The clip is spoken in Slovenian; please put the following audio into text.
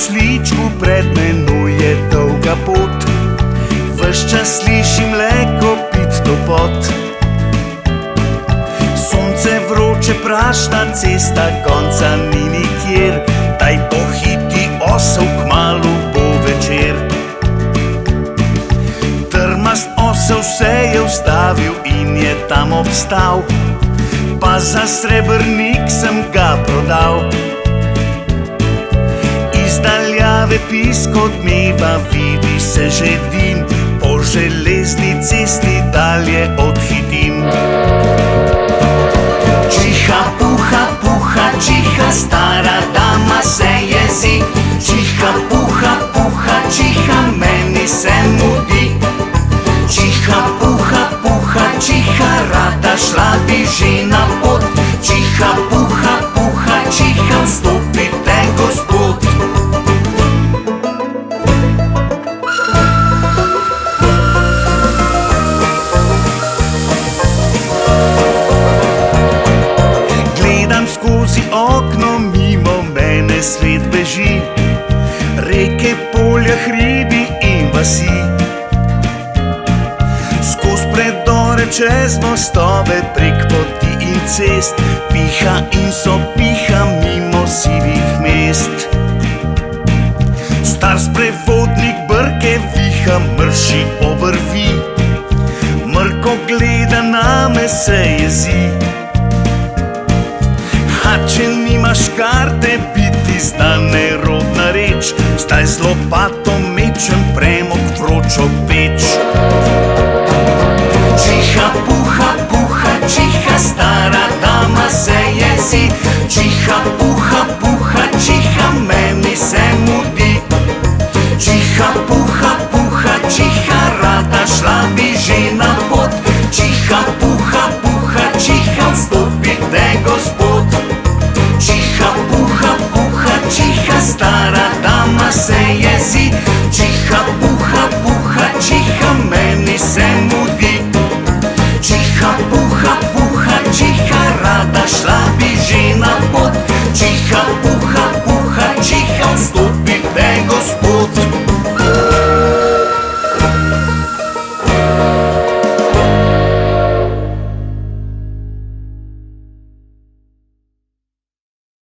Oslíčku pred menoj je dolga pot, ves čas slišim le kopit topot. Sonce vroče, prašna cesta, konca ni nikjer, daj pohiti osel, kmalu bo večer. Trmast osel se je ustavil in je tam obstal, pa za srebrnik sem ga prodal. Iz daljave pisk odmeva, vidi se že dim, po železni cesti dalje odhitim. Čiha, puha, puha, čiha, stara dama se jezi. Čiha, puha, puha, čiha, meni se mudi. Čiha, puha, puha, čiha, rada šla bi že na pot. Čiha, puha, puha, čiha, vstopite, gospod. Gledam skozi okno, mimo mene svet beži, reke, polja, hribi in vasi. Skoz predore, čez mostove, prek poti in cest, piha in sopiha mimo sivih mest. Star sprevodnik brke viha, mrši obrvi, mrko gleda name, se jezi. A če nimaš karte, biti zna nerodna reč, zdaj z lopato mečem premog vročo peč. Čiha, puha, puha, čiha, stara dama se jezi. Čiha, puha, puha, čiha, meni se mudi. Čiha, puha, puha, čiha, rada šla bi že na pot. Čiha, puha, puha, čiha, vstopite, gospod. Čiha, puha, puha, čiha, stara dama se jezi.